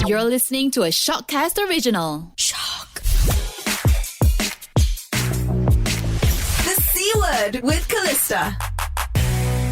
You're listening to a Shockcast original. Shock. The C Word with Callista.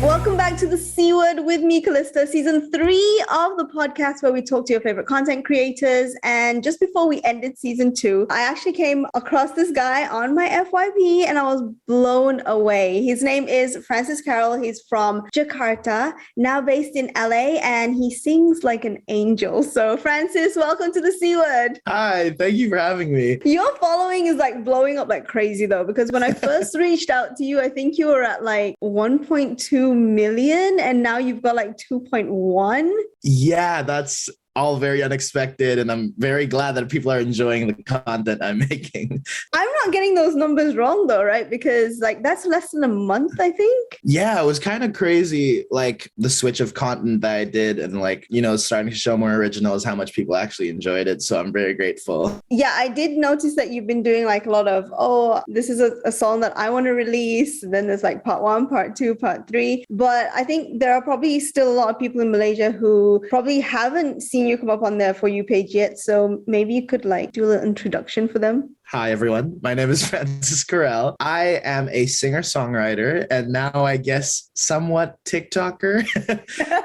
Welcome back to the C Word with me, Callista, season 3 of the podcast where we talk to your favorite content creators. And just before we ended season 2, I actually came across this guy on my FYP and I was blown away. His name is Karel. He's from Jakarta, now based in LA, and he sings like an angel. So Francis, welcome to the C Word. Hi, thank you for having me. Your following is like blowing up like crazy though, because when I first reached out to you, I think you were at like 1.2 million and now you've got like 2.1. Yeah, that's all very unexpected, and I'm very glad that people are enjoying the content I'm making. I'm not getting those numbers wrong though, right? Because like that's less than a month, I think. Yeah, it was kind of crazy, like the switch of content that I did and like, you know, starting to show more originals, how much people actually enjoyed it. So I'm very grateful. Yeah, I did notice that you've been doing like a lot of, this is a song that I want to release. Then there's like part 1, part 2, part 3. But I think there are probably still a lot of people in Malaysia who probably haven't seen you come up on their For You page yet. So maybe you could like do a little introduction for them. Hi, everyone. My name is Karel. I am a singer-songwriter and now I guess somewhat TikToker.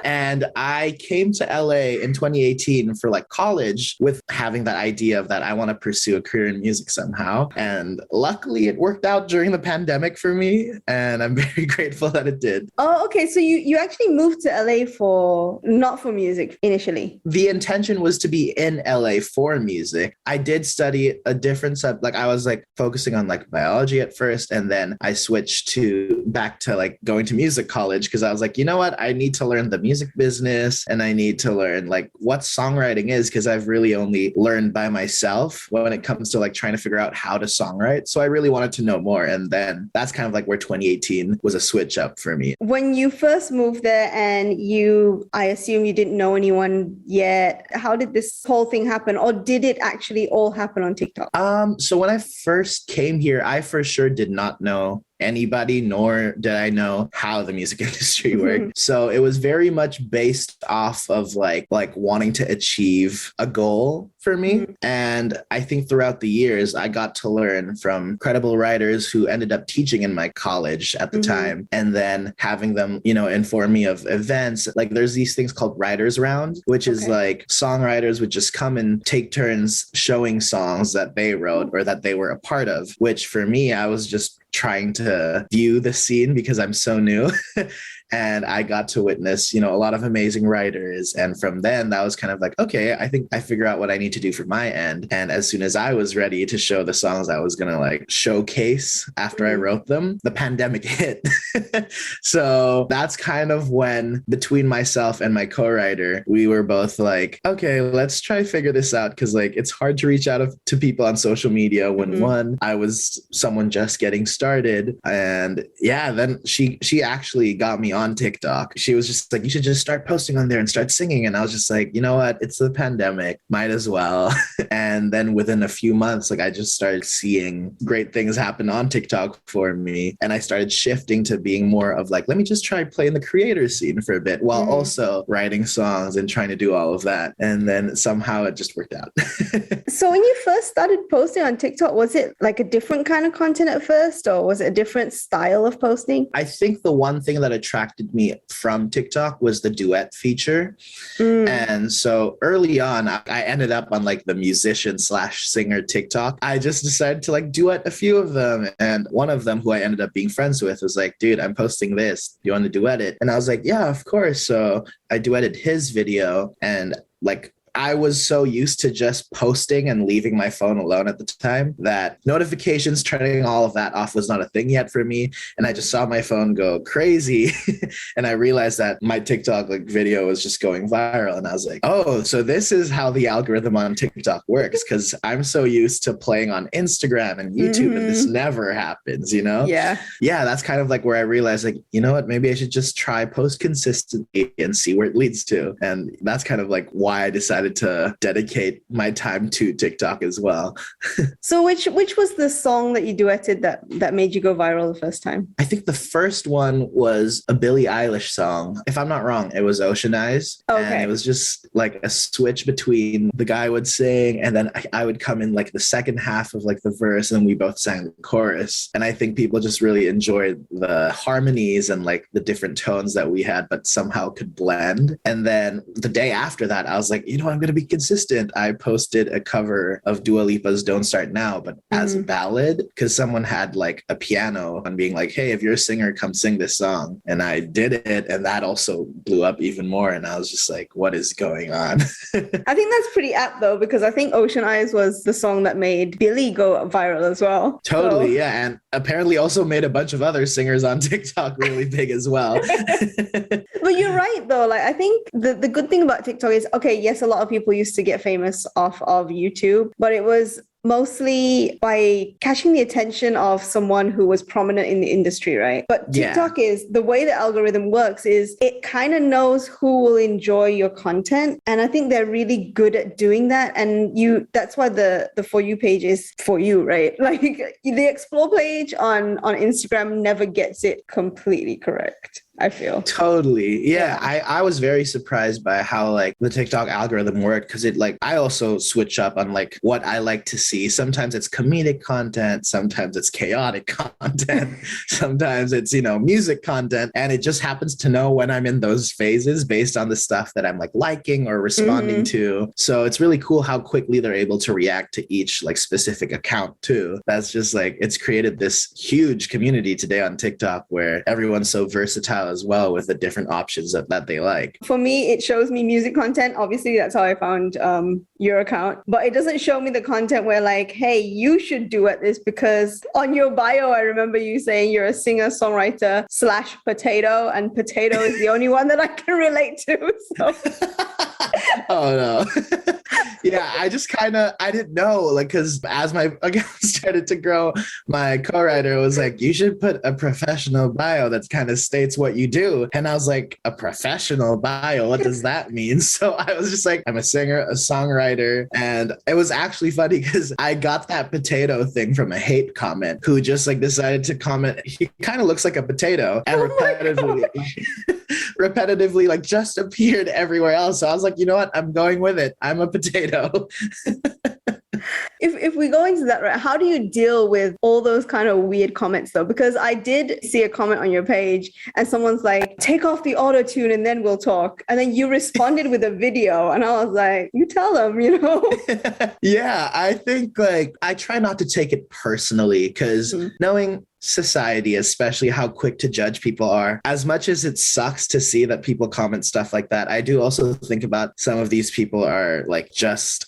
And I came to LA in 2018 for like college with having that idea of that I want to pursue a career in music somehow. And luckily it worked out during the pandemic for me. And I'm very grateful that it did. Oh, okay. So you actually moved to LA not for music initially. The intention was to be in LA for music. I did study a different subject. Like I was like focusing on like biology at first, and then I switched back to like going to music college because I was like, you know what, I need to learn the music business and I need to learn like what songwriting is, because I've really only learned by myself when it comes to like trying to figure out how to songwrite. So I really wanted to know more, and then that's kind of like where 2018 was a switch up for me. When you first moved there and I assume you didn't know anyone yet, how did this whole thing happen, or did it actually all happen on TikTok? So when I first came here, I for sure did not know anybody, nor did I know how the music industry worked. So it was very much based off of like wanting to achieve a goal for me. And I think throughout the years, I got to learn from credible writers who ended up teaching in my college at the time, and then having them, you know, inform me of events. Like there's these things called Writers Round, which is like songwriters would just come and take turns showing songs that they wrote or that they were a part of, which for me, I was just trying to view the scene because I'm so new. And I got to witness, you know, a lot of amazing writers. And from then that was kind of like, okay, I think I figure out what I need to do for my end. And as soon as I was ready to show the songs I was going to like showcase after I wrote them, the pandemic hit. So that's kind of when between myself and my co-writer, we were both like, okay, let's try figure this out. Cause like, it's hard to reach out to people on social media when one, I was someone just getting started. And yeah, then she actually got me on TikTok. She was just like, you should just start posting on there and start singing. And I was just like, you know what? It's the pandemic. Might as well. And then within a few months, like I just started seeing great things happen on TikTok for me. And I started shifting to being more of like, let me just try playing the creator scene for a bit while also writing songs and trying to do all of that. And then somehow it just worked out. So when you first started posting on TikTok, was it like a different kind of content at first, or was it a different style of posting? I think the one thing that attracted me from TikTok was the duet feature. And so early on, I ended up on like the musician/singer TikTok. I just decided to like duet a few of them. And one of them who I ended up being friends with was like, dude, I'm posting this. Do you want to duet it? And I was like, yeah, of course. So I duetted his video, and like I was so used to just posting and leaving my phone alone at the time that notifications, turning all of that off was not a thing yet for me. And I just saw my phone go crazy. And I realized that my TikTok like video was just going viral. And I was like, oh, so this is how the algorithm on TikTok works. Cause I'm so used to playing on Instagram and YouTube and this never happens, you know? Yeah. Yeah. That's kind of like where I realized like, you know what, maybe I should just try post consistently and see where it leads to. And that's kind of like why I decided decided to dedicate my time to TikTok as well. So which was the song that you duetted that made you go viral the first time? I think the first one was a Billie Eilish song. If I'm not wrong, it was Ocean Eyes. Okay. And it was just like a switch between the guy would sing and then I would come in like the second half of like the verse and we both sang the chorus. And I think people just really enjoyed the harmonies and like the different tones that we had, but somehow could blend. And then the day after that, I was like, I'm going to be consistent. I posted a cover of Dua Lipa's Don't Start Now, but as a ballad, because someone had like a piano and being like, hey, if you're a singer, come sing this song. And I did it. And that also blew up even more. And I was just like, what is going on? I think that's pretty apt though, because I think Ocean Eyes was the song that made Billie go viral as well. Totally, yeah. And apparently also made a bunch of other singers on TikTok really big as well. But you're right though. Like I think the good thing about TikTok is, okay, yes, a lot of people used to get famous off of YouTube, but it was mostly by catching the attention of someone who was prominent in the industry, right? But TikTok is, the way the algorithm works is it kind of knows who will enjoy your content. And I think they're really good at doing that. And that's why the For You page is for you, right? Like the Explore page on Instagram never gets it completely correct, I feel. Totally. Yeah. I was very surprised by how like the TikTok algorithm worked because it like, I also switch up on like what I like to see. Sometimes it's comedic content. Sometimes it's chaotic content. Sometimes it's, music content. And it just happens to know when I'm in those phases based on the stuff that I'm like liking or responding to. So it's really cool how quickly they're able to react to each like specific account too. That's just like, it's created this huge community today on TikTok where everyone's so versatile as well with the different options that they like. For me, it shows me music content. Obviously, that's how I found your account. But it doesn't show me the content where like, hey, you should duet this, because on your bio, I remember you saying you're a singer-songwriter / potato, and potato is the only one that I can relate to. So. Oh no. Yeah, I didn't know, like, because as my account started to grow, my co-writer was like, you should put a professional bio that kind of states what you do. And I was like, a professional bio? What does that mean? So I was just like, I'm a singer, a songwriter. And it was actually funny because I got that potato thing from a hate comment who just like decided to comment, he kind of looks like a potato, and repetitively like just appeared everywhere else. So I was like, you know what? I'm going with it. I'm a potato. If we go into that, right, how do you deal with all those kind of weird comments though? Because I did see a comment on your page and someone's like, take off the auto tune and then we'll talk. And then you responded with a video and I was like, you tell them, Yeah, I think like I try not to take it personally because knowing society, especially how quick to judge people are, as much as it sucks to see that people comment stuff like that, I do also think about some of these people are like just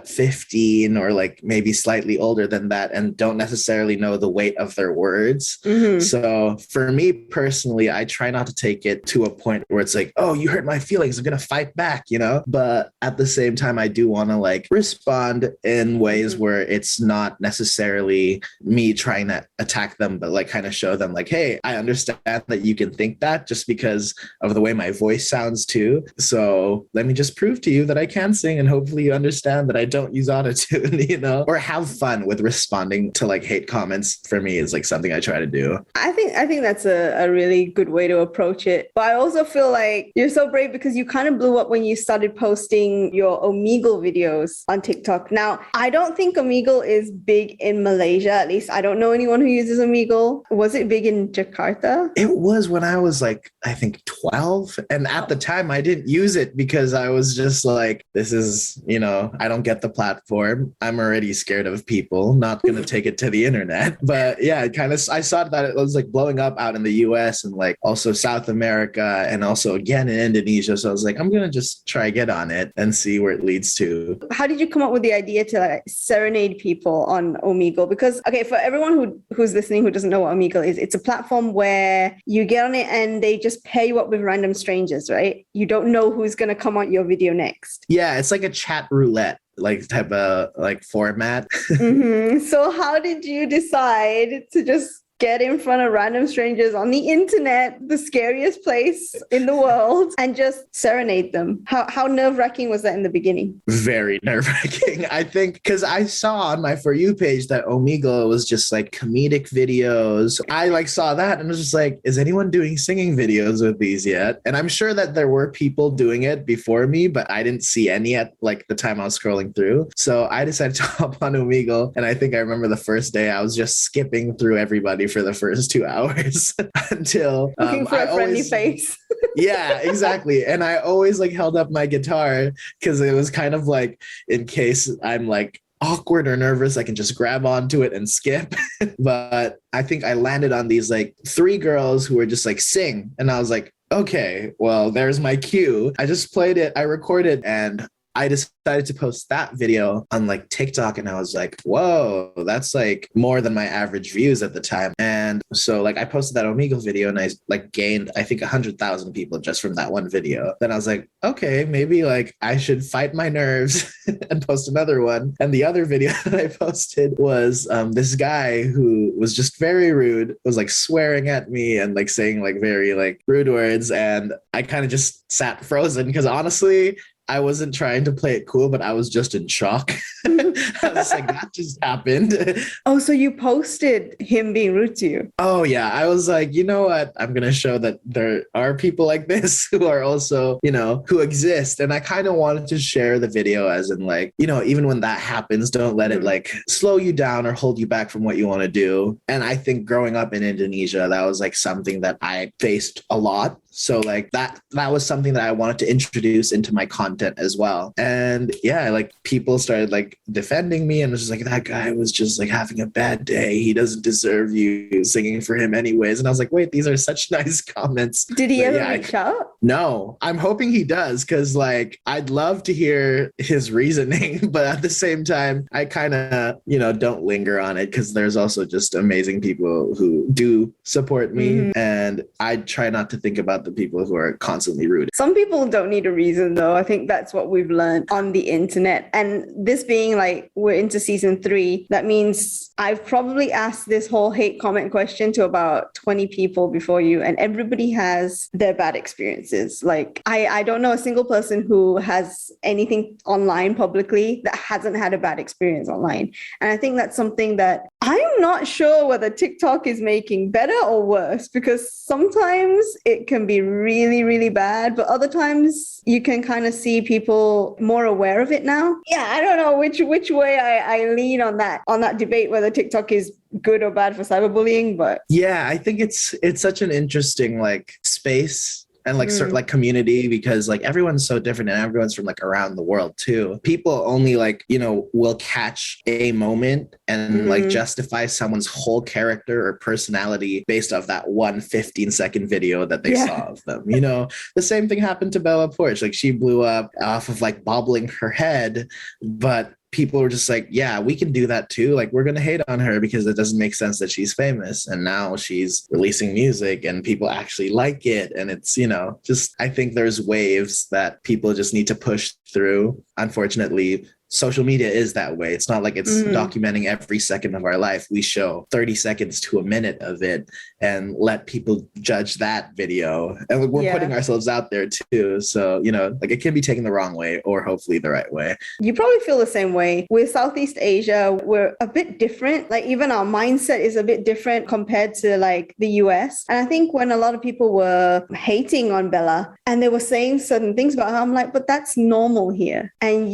15 or like maybe slightly older than that and don't necessarily know the weight of their words. So for me personally, I try not to take it to a point where it's like, oh, you hurt my feelings, I'm gonna fight back, but at the same time I do want to like respond in ways where it's not necessarily me trying to attack them, but like kind of show them like, hey, I understand that you can think that just because of the way my voice sounds too, so let me just prove to you that I can sing and hopefully you understand that I don't use autotune, or have fun with responding to like hate comments. For me is like something I try to do. I think that's a really good way to approach it. But I also feel like you're so brave because you kind of blew up when you started posting your Omegle videos on TikTok. Now, I don't think Omegle is big in Malaysia. At least I don't know anyone who uses Omegle. Was it big in Jakarta? It was when I was like, I think 12. And at the time I didn't use it because I was just like, this is, I don't get the platform. I'm already scared of people, not going to take it to the internet. But yeah, I saw that it was like blowing up out in the US and like also South America and also again in Indonesia. So I was like, I'm going to just try get on it and see where it leads to. How did you come up with the idea to like serenade people on Omegle? Because, okay, for everyone who's listening who doesn't know what Omegle is, it's a platform where you get on it and they just pair you up with random strangers, right? You don't know who's going to come on your video next. Yeah, it's like a chat roulette like type of like format. So how did you decide to just get in front of random strangers on the internet, the scariest place in the world, and just serenade them. How nerve-wracking was that in the beginning? Very nerve-wracking. I think because I saw on my For You page that Omegle was just like comedic videos. I like saw that and was just like, is anyone doing singing videos with these yet? And I'm sure that there were people doing it before me, but I didn't see any at like the time I was scrolling through. So I decided to hop on Omegle. And I think I remember the first day I was just skipping through everybody for the first 2 hours until looking for a friendly face. Yeah, exactly. And I always like held up my guitar because it was kind of like in case I'm like awkward or nervous, I can just grab onto it and skip. But I think I landed on these like 3 girls who were just like sing. And I was like, okay, well, there's my cue. I just played it, I recorded, and I decided to post that video on like TikTok, and I was like, whoa, that's like more than my average views at the time. And so like I posted that Omegle video and I like gained, I think 100,000 people just from that one video. Then I was like, okay, maybe like I should fight my nerves and post another one. And the other video that I posted was this guy who was just very rude, was like swearing at me and like saying like very like rude words. And I kind of just sat frozen because honestly, I wasn't trying to play it cool, but I was just in shock. I was like, that just happened. Oh, so you posted him being rude to you? Oh, yeah. I was like, you know what? I'm going to show that there are people like this who are also, you know, who exist. And I kind of wanted to share the video as in like, you know, even when that happens, don't let it like slow you down or hold you back from what you want to do. And I think growing up in Indonesia, that was like something that I faced a lot. So like that was something that I wanted to introduce into my content as well. And yeah, like people started like defending me and was just like, that guy was just like having a bad day. He doesn't deserve you singing for him anyways. And I was like, wait, these are such nice comments. Did he ever reach out? No, I'm hoping he does because like I'd love to hear his reasoning, but at the same time, I kind of, you know, don't linger on it because there's also just amazing people who do support me. And I try not to think about the people who are constantly rude. Some people don't need a reason though. I think that's what we've learned on the internet. And this being like, we're into season 3, that means I've probably asked this whole hate comment question to about 20 people before you, and everybody has their bad experiences. Like I don't know a single person who has anything online publicly that hasn't had a bad experience online. And I think that's something that I'm not sure whether TikTok is making better or worse, because sometimes it can be really, really bad, but other times you can kind of see people more aware of it now. Yeah, I don't know which way I lean on that debate, whether TikTok is good or bad for cyberbullying. But yeah, I think it's such an interesting like space and like sort of like community, because like everyone's so different and everyone's from like around the world too. People only like, you know, will catch a moment and like justify someone's whole character or personality based off that one 15-second video that they saw of them. You know, the same thing happened to Bella Poarch. Like she blew up off of like bobbling her head, but people were just like, yeah, we can do that too. Like, we're going to hate on her because it doesn't make sense that she's famous. And now she's releasing music and people actually like it. And it's, you know, just, I think there's waves that people just need to push through. Unfortunately, social media is that way. It's not like it's documenting every second of our life. We show 30 seconds to a minute of it and let people judge that video. And we're putting ourselves out there too. So, you know, like it can be taken the wrong way or hopefully the right way. You probably feel the same way. With Southeast Asia, we're a bit different. Like even our mindset is a bit different compared to like the US. And I think when a lot of people were hating on Bella and they were saying certain things about her, I'm like, but that's normal here. And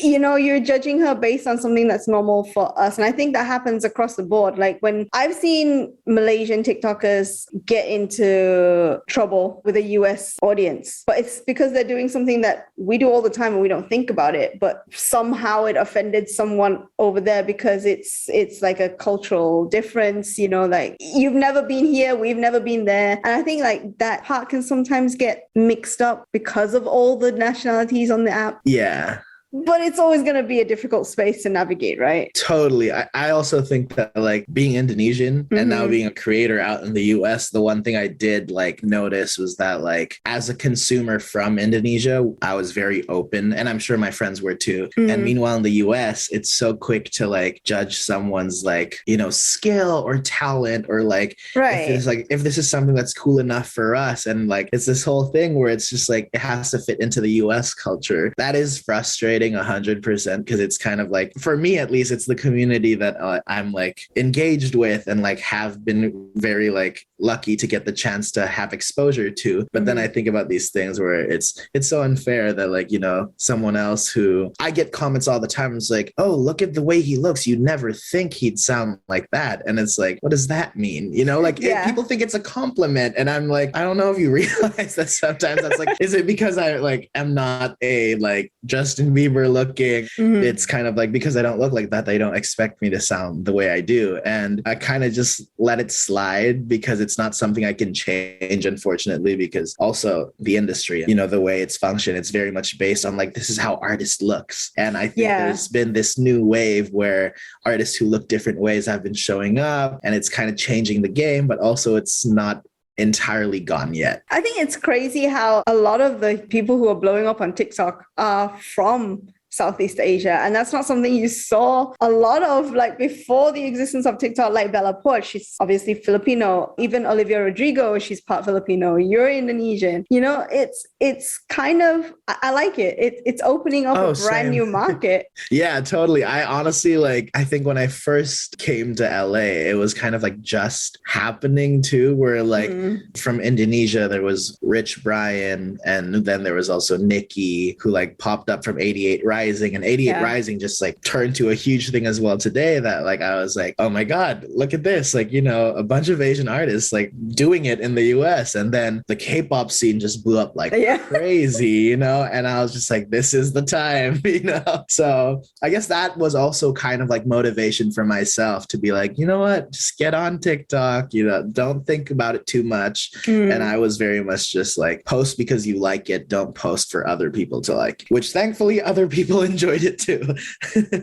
you know, you're judging her based on something that's normal for us. And I think that happens across the board. Like when I've seen Malaysian TikTokers get into trouble with a US audience, but it's because they're doing something that we do all the time and we don't think about it, but somehow it offended someone over there because it's like a cultural difference, you know, like you've never been here, we've never been there. And I think like that part can sometimes get mixed up because of all the nationalities on the app. Yeah. but it's always going to be a difficult space to navigate, right? Totally. I also think that like being Indonesian and now being a creator out in the US, the one thing I did like notice was that like as a consumer from Indonesia, I was very open, and I'm sure my friends were too. And meanwhile in the US, it's so quick to like judge someone's like, you know, skill or talent, or like if this is something that's cool enough for us. And like it's this whole thing where it's just like it has to fit into the US culture. That is frustrating 100%, because it's kind of like, for me at least, it's the community that I'm like engaged with and like have been very like lucky to get the chance to have exposure to. But then I think about these things where it's so unfair that like, you know, someone else who I get comments all the time, it's like, oh, look at the way he looks, you'd never think he'd sound like that. And it's like, what does that mean? You know, like people think it's a compliment, and I'm like, I don't know if you realize that sometimes that's like, is it because I like am not a like Justin Bieber looking? It's kind of like, because I don't look like that, they don't expect me to sound the way I do. And I kind of just let it slide because it's not something I can change, unfortunately, because also the industry, you know, the way it's functioned, it's very much based on like, this is how artist looks. And I think there's been this new wave where artists who look different ways have been showing up, and it's kind of changing the game, but also it's not entirely gone yet. I think it's crazy how a lot of the people who are blowing up on TikTok are from Southeast Asia. And that's not something you saw a lot of like before the existence of TikTok, like Bella Poarch, she's obviously Filipino. Even Olivia Rodrigo, she's part Filipino. You're Indonesian. You know, it's kind of, I like it. It's opening up a brand new market. Yeah, totally. I honestly like, I think when I first came to LA, it was kind of like just happening too, where like from Indonesia, there was Rich Brian, and then there was also Nicki, who like popped up from 88 Rising, and 88 Rising just like turned to a huge thing as well today, that like I was like, oh my God, look at this, like, you know, a bunch of Asian artists like doing it in the US. And then the K-pop scene just blew up like crazy, you know, and I was just like, this is the time, you know. So I guess that was also kind of like motivation for myself to be like, you know what, just get on TikTok, you know, don't think about it too much. And I was very much just like, post because you like it, don't post for other people to like, which thankfully other people enjoyed it too.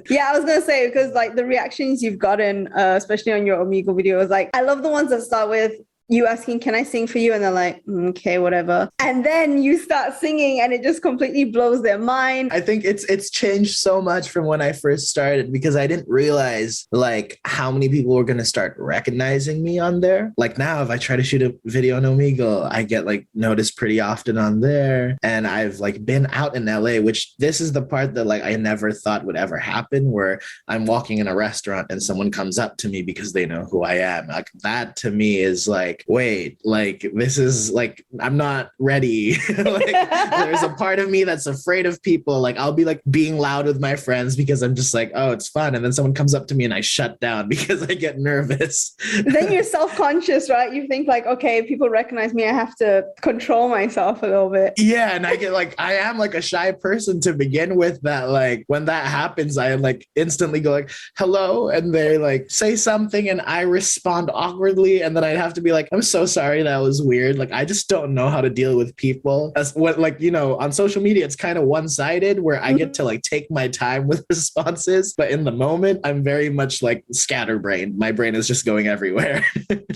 Yeah, I was gonna say, because like the reactions you've gotten, especially on your Omegle videos, like I love the ones that start with you asking, can I sing for you? And they're like, okay, whatever. And then you start singing and it just completely blows their mind. I think it's changed so much from when I first started, because I didn't realize like how many people were going to start recognizing me on there. Like now, if I try to shoot a video on Omegle, I get like noticed pretty often on there. And I've like been out in LA, which this is the part that like I never thought would ever happen, where I'm walking in a restaurant and someone comes up to me because they know who I am. Like that to me is like, wait, like this is like, I'm not ready. Like there's a part of me that's afraid of people. Like I'll be like being loud with my friends because I'm just like, oh, it's fun. And then someone comes up to me and I shut down because I get nervous. Then you're self-conscious, right? You think like, okay, people recognize me, I have to control myself a little bit. Yeah. And I get like, I am like a shy person to begin with, that like when that happens, I like instantly go like, hello. And they like say something and I respond awkwardly. And then I'd have to be like, I'm so sorry, that was weird. Like, I just don't know how to deal with people. That's what, like, you know, on social media, it's kind of one-sided where I get to like take my time with responses. But in the moment, I'm very much like scatterbrained. My brain is just going everywhere.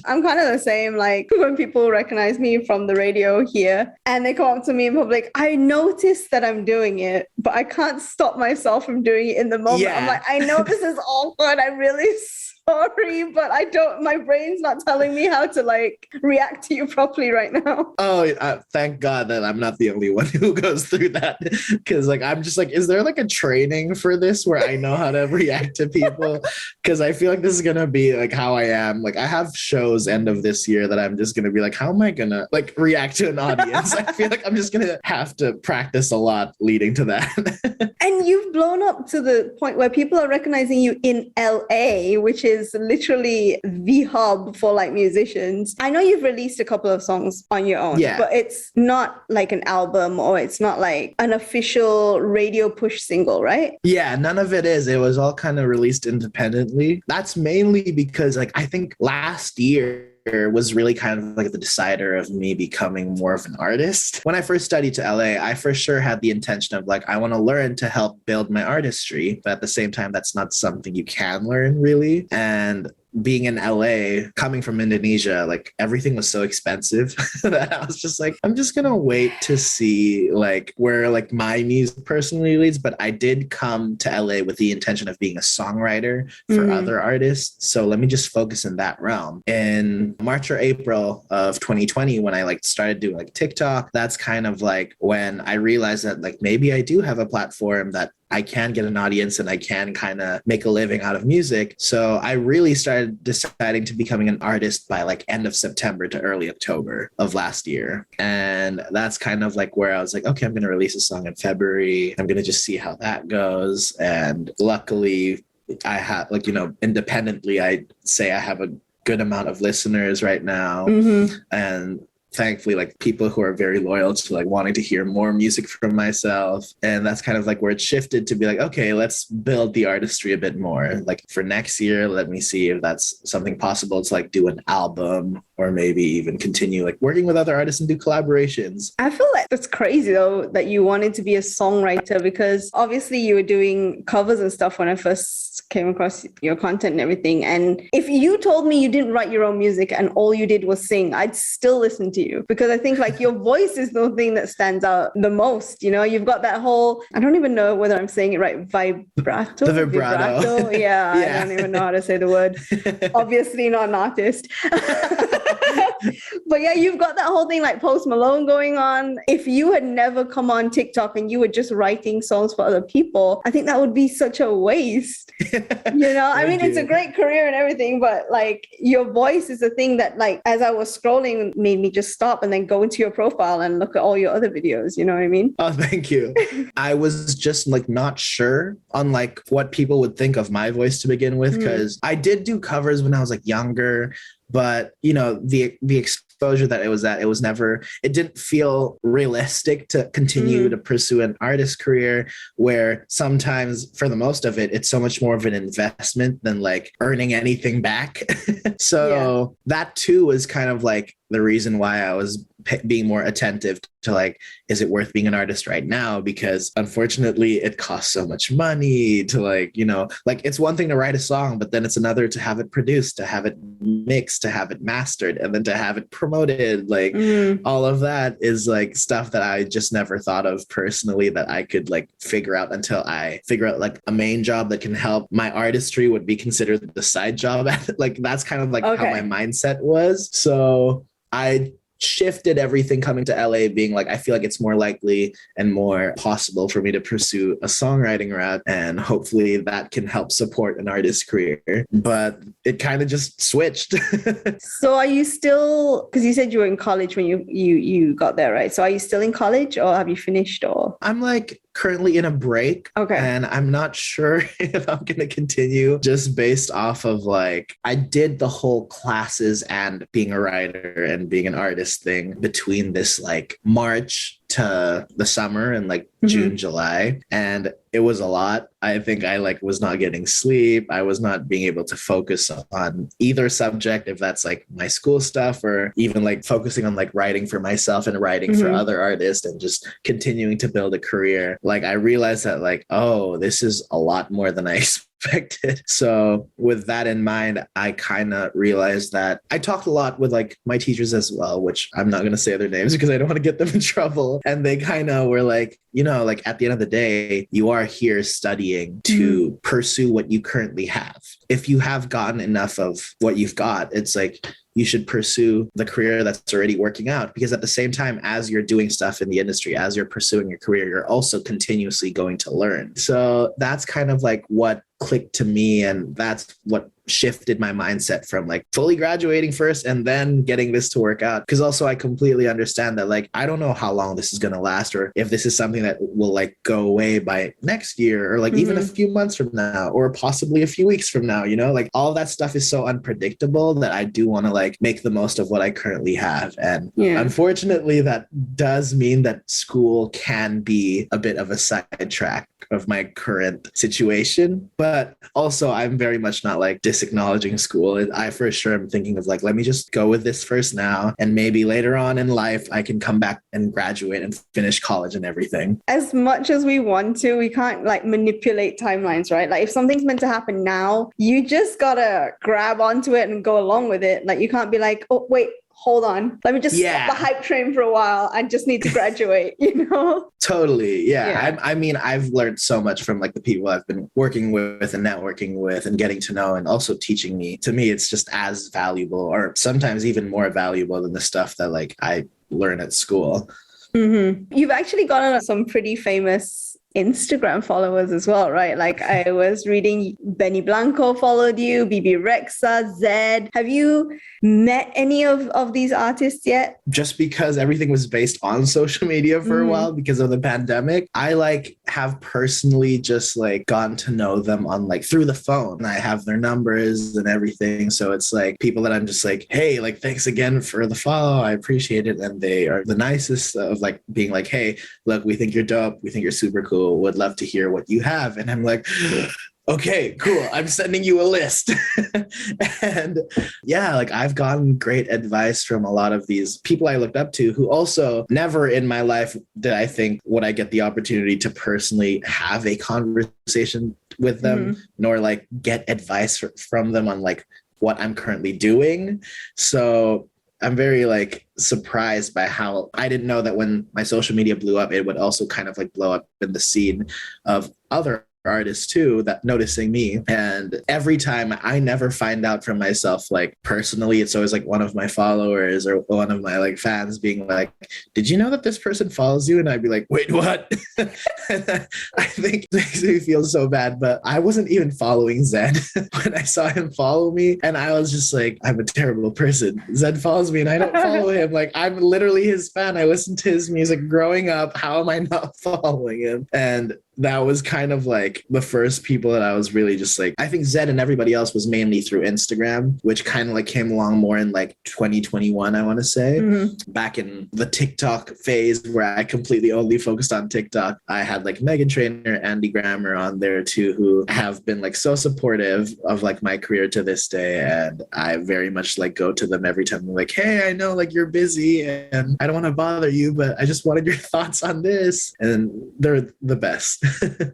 I'm kind of the same. Like when people recognize me from the radio here and they come up to me in public, I notice that I'm doing it, but I can't stop myself from doing it in the moment. Yeah. I'm like, I know this is awkward. I'm really sorry, but my brain's not telling me how to like react to you properly right now. Oh, thank God that I'm not the only one who goes through that. Because like, I'm just like, is there like a training for this where I know how to react to people? Because I feel like this is going to be like how I am. Like I have shows end of this year that I'm just going to be like, how am I going to like react to an audience? I feel like I'm just going to have to practice a lot leading to that. And you've blown up to the point where people are recognizing you in LA, which is literally the hub for like musicians. I know you've released a couple of songs on your own, but it's not like an album or it's not like an official radio push single, right? Yeah, none of it is. It was all kind of released independently. That's mainly because like I think last year was really kind of like the decider of me becoming more of an artist. When I first studied to LA, I for sure had the intention of like, I want to learn to help build my artistry. But at the same time, that's not something you can learn really. And being in LA, coming from Indonesia, like everything was so expensive that I was just like, I'm just gonna wait to see like where like my music personally leads. But I did come to LA with the intention of being a songwriter for other artists. So let me just focus in that realm. In March or April of 2020, when I like started doing like TikTok, that's kind of like when I realized that like maybe I do have a platform that I can get an audience and I can kind of make a living out of music. So I really started deciding to becoming an artist by like end of September to early October of last year. And that's kind of like where I was like, okay, I'm going to release a song in February. I'm going to just see how that goes. And luckily I have like, you know, independently, I'd say I have a good amount of listeners right now. And thankfully like people who are very loyal to like wanting to hear more music from myself. And that's kind of like where it shifted to be like, okay, let's build the artistry a bit more. Like for next year, let me see if that's something possible to like do an album or maybe even continue like working with other artists and do collaborations. I feel like that's crazy though, that you wanted to be a songwriter, because obviously you were doing covers and stuff when I first came across your content and everything. And if you told me you didn't write your own music and all you did was sing, I'd still listen to you, because I think like your voice is the thing that stands out the most. You know, you've got that whole, I don't even know whether I'm saying it right, vibrato. The vibrato. Yeah, I don't even know how to say the word. Obviously not an artist. But yeah, you've got that whole thing like Post Malone going on. If you had never come on TikTok and you were just writing songs for other people, I think that would be such a waste. You know, I mean, it's a great career and everything, but like your voice is the thing that like, as I was scrolling, made me just stop and then go into your profile and look at all your other videos. You know what I mean? Oh, thank you. I was just like not sure on like what people would think of my voice to begin with, because I did do covers when I was like younger. But, you know, the exposure that it was at, it was never, it didn't feel realistic to continue to pursue an artist career, where sometimes for the most of it, it's so much more of an investment than like earning anything back. So that too was kind of like the reason why I was being more attentive to like, is it worth being an artist right now? Because unfortunately it costs so much money to like, you know, like it's one thing to write a song, but then it's another to have it produced, to have it mixed, to have it mastered, and then to have it promoted. Like all of that is like stuff that I just never thought of personally that I could like figure out until I figure out like a main job that can help my artistry would be considered the side job. Like that's kind of like how my mindset was. So I shifted everything coming to LA, being like, I feel like it's more likely and more possible for me to pursue a songwriting route, and hopefully that can help support an artist's career. But it kind of just switched. So are you still, because you said you were in college when you got there, right? So are you still in college, or have you finished? Or I'm like currently in a break. And I'm not sure if I'm going to continue, just based off of like, I did the whole classes and being a writer and being an artist thing between this like March to the summer and like June, July. And it was a lot. I think I like was not getting sleep. I was not being able to focus on either subject, if that's like my school stuff or even like focusing on like writing for myself and writing for other artists and just continuing to build a career. Like I realized that like, oh, this is a lot more than I expected. So with that in mind, I kind of realized that I talked a lot with like my teachers as well, which I'm not going to say their names because I don't want to get them in trouble. And they kind of were like, you know, like at the end of the day, you are here studying to pursue what you currently have. If you have gotten enough of what you've got, it's like, you should pursue the career that's already working out, because at the same time, as you're doing stuff in the industry, as you're pursuing your career, you're also continuously going to learn. So that's kind of like what clicked to me. And that's what shifted my mindset from like fully graduating first and then getting this to work out. Because also I completely understand that like, I don't know how long this is going to last, or if this is something that will like go away by next year, or like even a few months from now, or possibly a few weeks from now, you know, like all that stuff is so unpredictable that I do want to like make the most of what I currently have. And unfortunately, that does mean that school can be a bit of a sidetrack of my current situation. But also I'm very much not like always acknowledging school. I for sure am thinking of like, let me just go with this first now. And maybe later on in life, I can come back and graduate and finish college and everything. As much as we want to, we can't like manipulate timelines, right? Like if something's meant to happen now, you just gotta grab onto it and go along with it. Like you can't be like, oh, wait, hold on. Let me just stop the hype train for a while. I just need to graduate, you know? Totally. Yeah. I mean, I've learned so much from like the people I've been working with and networking with and getting to know and also teaching me. To me, it's just as valuable or sometimes even more valuable than the stuff that like I learn at school. Mm-hmm. You've actually gotten some pretty famous Instagram followers as well, right? Like I was reading Benny Blanco followed you, BB Rexa, Zed. Have you met any of these artists yet? Just because everything was based on social media for a while because of the pandemic, I like have personally just like gotten to know them on like through the phone. I have their numbers and everything. So it's like people that I'm just like, hey, like thanks again for the follow. I appreciate it. And they are the nicest of like being like, hey, look, we think you're dope. We think you're super cool. Would love to hear what you have. And I'm like, okay, cool. I'm sending you a list. And yeah, like I've gotten great advice from a lot of these people I looked up to who also never in my life did I think would I get the opportunity to personally have a conversation with them, nor like get advice from them on like what I'm currently doing. So I'm very like surprised by how I didn't know that when my social media blew up, it would also kind of like blow up in the scene of other artists too that noticing me. And every time I never find out from myself, like personally, it's always like one of my followers or one of my like fans being like, did you know that this person follows you? And I'd be like, wait, what? I think it makes me feel so bad, but I wasn't even following Zed when I saw him follow me. And I was just like, I'm a terrible person. Zed follows me and I don't follow him. Like I'm literally his fan. I listened to his music growing up. How am I not following him? And that was kind of like the first people that I was really just like, I think Zed and everybody else was mainly through Instagram, which kind of like came along more in like 2021, I want to say. Back in the TikTok phase where I completely only focused on TikTok, I had like Megan Trainor, Andy Grammer on there too, who have been like so supportive of like my career to this day. And I very much like go to them every time. I'm like, hey, I know like you're busy and I don't want to bother you, but I just wanted your thoughts on this. And they're the best.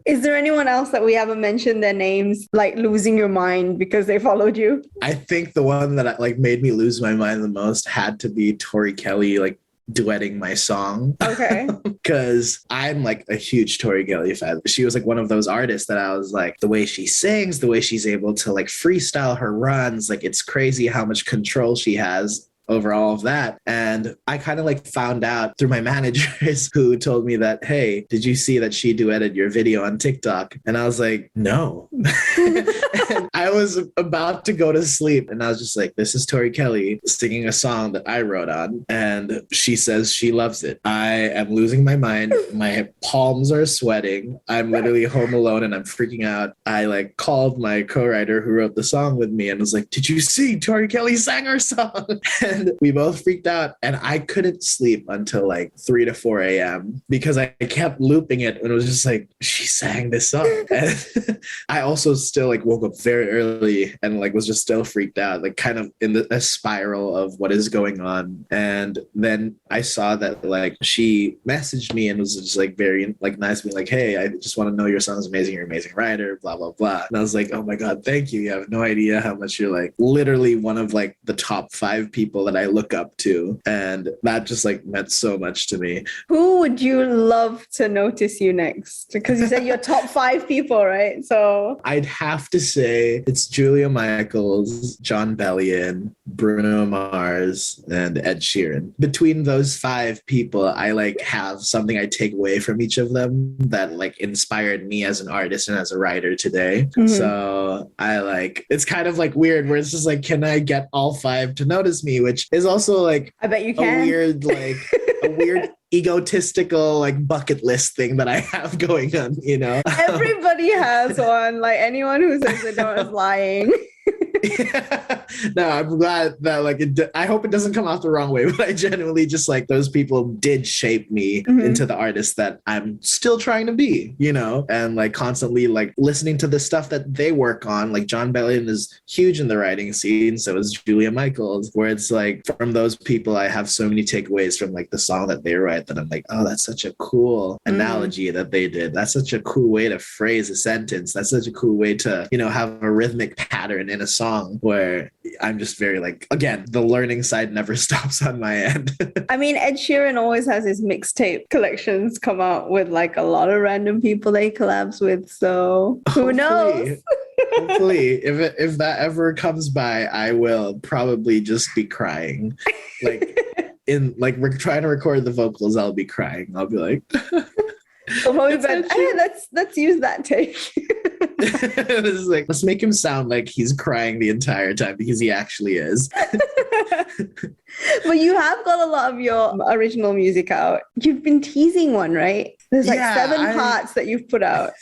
Is there anyone else that we haven't mentioned their names, like losing your mind because they followed you? I think the one that like made me lose my mind the most had to be Tori Kelly, like duetting my song. Okay. Because I'm like a huge Tori Kelly fan. She was like one of those artists that I was like, the way she sings, the way she's able to like freestyle her runs, like it's crazy how much control she has over all of that. And I kind of like found out through my managers who told me that, hey, did you see that she duetted your video on TikTok? And I was like, no. And I was about to go to sleep and I was just like, this is Tori Kelly singing a song that I wrote on. And she says she loves it. I am losing my mind. My palms are sweating. I'm literally home alone and I'm freaking out. I like called my co-writer who wrote the song with me and was like, did you see Tori Kelly sang our song? And we both freaked out and I couldn't sleep until like 3 to 4 a.m. because I kept looping it and it was just like, she sang this song. And I also still like woke up very early and like was just still freaked out, like kind of in a spiral of what is going on. And then I saw that like she messaged me and was just like very like nice, being like, hey, I just want to know your song's amazing. You're an amazing writer, blah, blah, blah. And I was like, oh my God, thank you. You have no idea how much you're like literally one of like the top 5 people that I look up to. And that just like meant so much to me. Who would you love to notice you next? Because you said you're top 5 people, right? So I'd have to say it's Julia Michaels, John Bellion, Bruno Mars, and Ed Sheeran. Between those 5 people, I like have something I take away from each of them that like inspired me as an artist and as a writer today. So I like, it's kind of like weird where it's just like, can I get all 5 to notice me? Which is also like, I bet you can. A weird egotistical like bucket list thing that I have going on, you know? Everybody has one. Like anyone who says they don't is lying. No, I'm glad that like I hope it doesn't come off the wrong way, but I genuinely just like those people did shape me into the artist that I'm still trying to be, you know, and like constantly like listening to the stuff that they work on. Like John Bellion is huge in the writing scene, so is Julia Michaels, where it's like from those people I have so many takeaways from like the song that they write that I'm like, oh, that's such a cool analogy that they did. That's such a cool way to phrase a sentence. That's such a cool way to, you know, have a rhythmic pattern in a song where I'm just very like, again, the learning side never stops on my end. I mean, Ed Sheeran always has his mixtape collections come out with like a lot of random people they collabs with. So who knows? Hopefully, if that ever comes by, I will probably just be crying. Like we're trying to record the vocals, I'll be crying. I'll be like, let's use that take. This is like, let's make him sound like he's crying the entire time because he actually is. But you have got a lot of your original music out. You've been teasing one, right? There's like 7 parts that you've put out.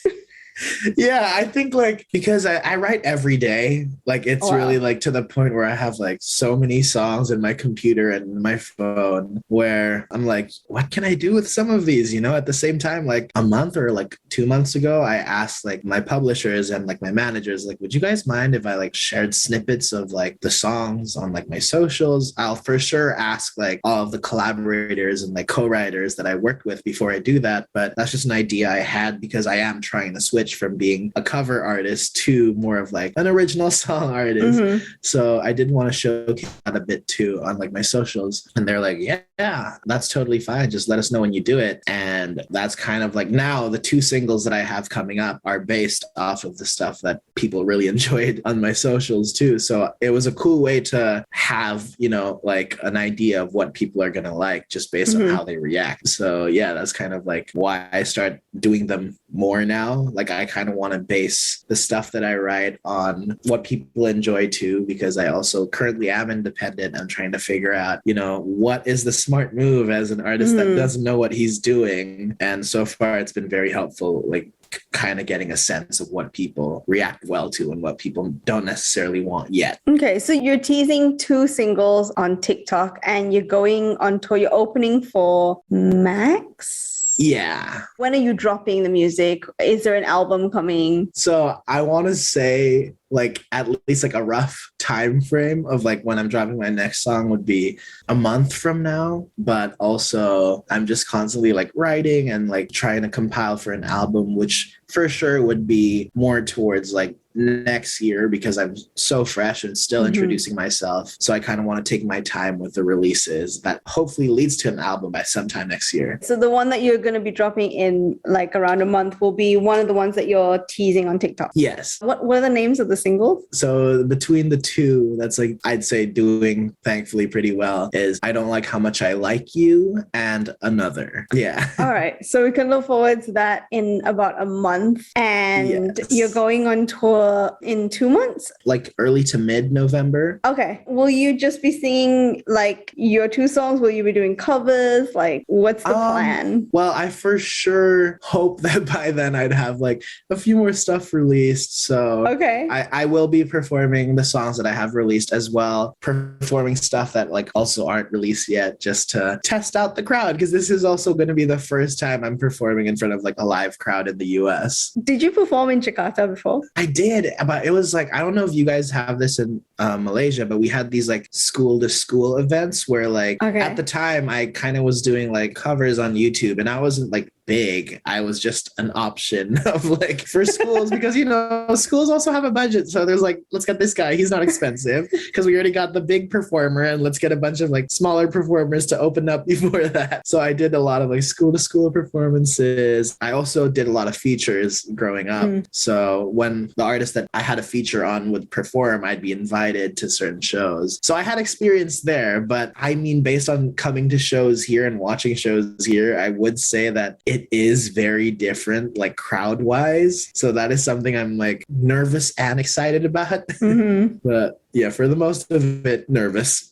Yeah, I think like because I write every day, like it's really like to the point where I have like so many songs in my computer and my phone where I'm like, what can I do with some of these? You know, at the same time, like a month or like 2 months ago, I asked like my publishers and like my managers, like, would you guys mind if I like shared snippets of like the songs on like my socials? I'll for sure ask like all of the collaborators and like co-writers that I worked with before I do that. But that's just an idea I had because I am trying to switch from being a cover artist to more of like an original song artist. So I did want to showcase that a bit too on like my socials. And they're like, yeah, that's totally fine. Just let us know when you do it. And that's kind of like now the 2 singles that I have coming up are based off of the stuff that people really enjoyed on my socials too. So it was a cool way to have, you know, like an idea of what people are going to like just based on how they react. So yeah, that's kind of like why I start doing them more now. Like I kind of want to base the stuff that I write on what people enjoy too, because I also currently am independent. I'm trying to figure out, you know, what is the smart move as an artist that doesn't know what he's doing. And so far it's been very helpful, like kind of getting a sense of what people react well to and what people don't necessarily want yet. Okay, so you're teasing 2 singles on TikTok and you're going on tour. You're opening for Max? Yeah. When are you dropping the music? Is there an album coming? So I want to say like at least like a rough time frame of like when I'm dropping my next song would be a month from now. But also I'm just constantly like writing and like trying to compile for an album, which for sure would be more towards like next year because I'm so fresh and still introducing myself. So I kind of want to take my time with the releases that hopefully leads to an album by sometime next year. So the one that you're going to be dropping in like around a month will be one of the ones that you're teasing on TikTok. Yes. What are the names of the singles? So between the 2, that's like I'd say doing thankfully pretty well is I Don't Like How Much I Like You and Another. Yeah. All right. So we can look forward to that in about a month. And you're going on tour in 2 months? Like early to mid-November. Okay. Will you just be singing like your 2 songs? Will you be doing covers? Like what's the plan? Well, I for sure hope that by then I'd have like a few more stuff released. So okay. I will be performing the songs that I have released as well, performing stuff that like also aren't released yet just to test out the crowd because this is also going to be the first time I'm performing in front of like a live crowd in the US. Did you perform in Jakarta before? I did, but it was like, I don't know if you guys have this in Malaysia, but we had these like school to school events where like at the time I kind of was doing like covers on YouTube and I wasn't like big. I was just an option of like for schools because, you know, schools also have a budget. So there's like, let's get this guy. He's not expensive because we already got the big performer and let's get a bunch of like smaller performers to open up before that. So I did a lot of like school to school performances. I also did a lot of features growing up. So when the artist that I had a feature on would perform, I'd be invited to certain shows. So I had experience there, but I mean, based on coming to shows here and watching shows here, I would say that it is very different, like crowd wise. So that is something I'm like nervous and excited about. But yeah, for the most of it, nervous.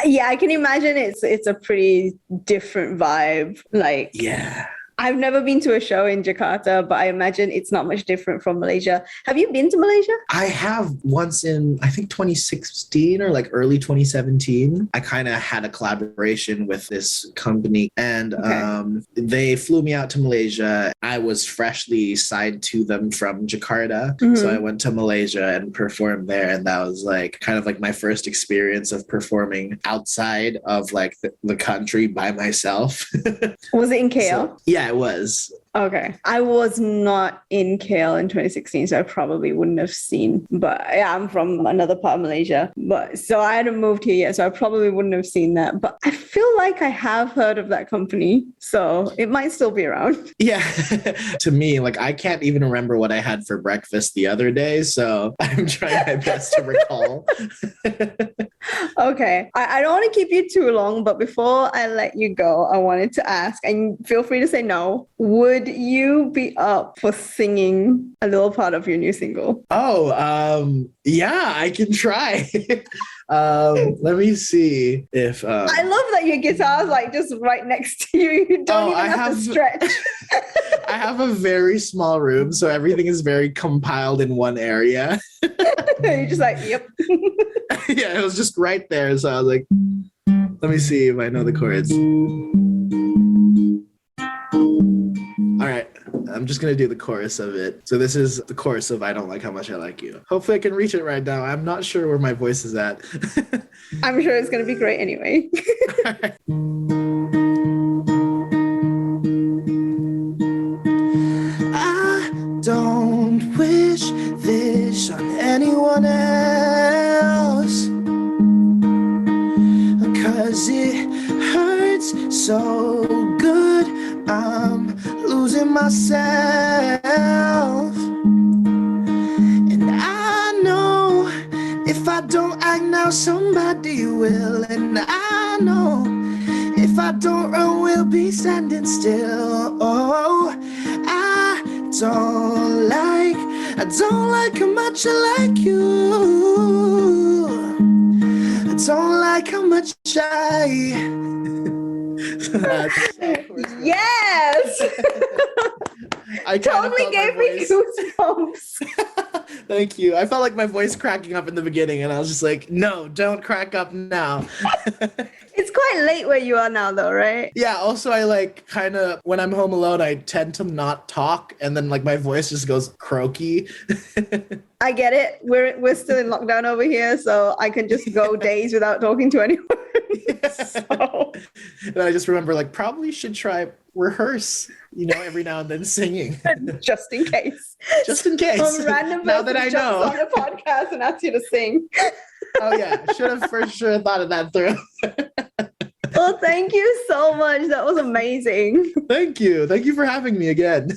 Yeah, I can imagine it's a pretty different vibe. Like, yeah. I've never been to a show in Jakarta, but I imagine it's not much different from Malaysia. Have you been to Malaysia? I have once in, I think 2016 or like early 2017. I kind of had a collaboration with this company and they flew me out to Malaysia. I was freshly signed to them from Jakarta. So I went to Malaysia and performed there. And that was like kind of like my first experience of performing outside of like the country by myself. Was it in KL? Yeah, it was. Okay. I was not in KL in 2016, so I probably wouldn't have seen. But yeah, I'm from another part of Malaysia. But so I hadn't moved here yet, so I probably wouldn't have seen that. But I feel like I have heard of that company, so it might still be around. Yeah. To me, like I can't even remember what I had for breakfast the other day, so I'm trying my best to recall. Okay. I don't want to keep you too long, but before I let you go, I wanted to ask, and feel free to say no, would you be up for singing a little part of your new single? Yeah, I can try. Let me see if I love that your guitar's like just right next to you. You don't even have to stretch. I have a very small room, so everything is very compiled in one area. You're just like, yep. Yeah, it was just right there. So I was like, let me see if I know the chords. All right, I'm just going to do the chorus of it. So this is the chorus of I Don't Like How Much I Like You. Hopefully I can reach it right now. I'm not sure where my voice is at. I'm sure it's going to be great anyway. I don't wish this on anyone else, 'cause it hurts so good. I'm losing myself, and I know if I don't act now, somebody will. And I know if I don't run, we'll be standing still. Oh, I don't like how much I like you. I don't like how much Yes! I totally gave me goosebumps. Thank you. I felt like my voice cracking up in the beginning, and I was just like, no, don't crack up now. It's quite late where you are now, though, right? Yeah, also, I like kind of, when I'm home alone, I tend to not talk, and then like my voice just goes croaky. I get it. We're still in lockdown over here, so I can just go days without talking to anyone. So. And I just remember, like, probably should try rehearse, every now and then singing. Just in case. Just in case. Some random now that I know. on a podcast and asks you to sing. Oh yeah, should have for sure thought of that through. Well, thank you so much. That was amazing. Thank you. Thank you for having me again.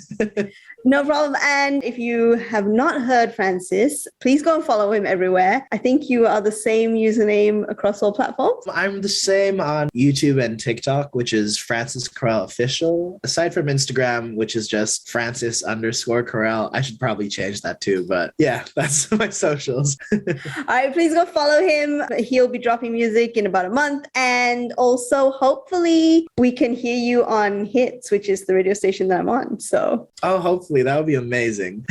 No problem. And if you have not heard Francis, please go and follow him everywhere. I think you are the same username across all platforms. I'm the same on YouTube and TikTok, which is Francis Karel Official. Aside from Instagram, which is just Francis_Karel. I should probably change that too. But yeah, that's my socials. All right, please go follow him. He'll be dropping music in about a month. And also, hopefully, we can hear you on Hits, which is the radio station that I'm on. So, hopefully. That would be amazing.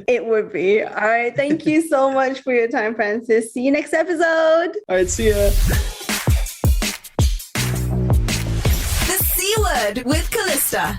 It would be. All right. Thank you so much for your time, Francis. See you next episode. All right. See ya. The C Word with Callista.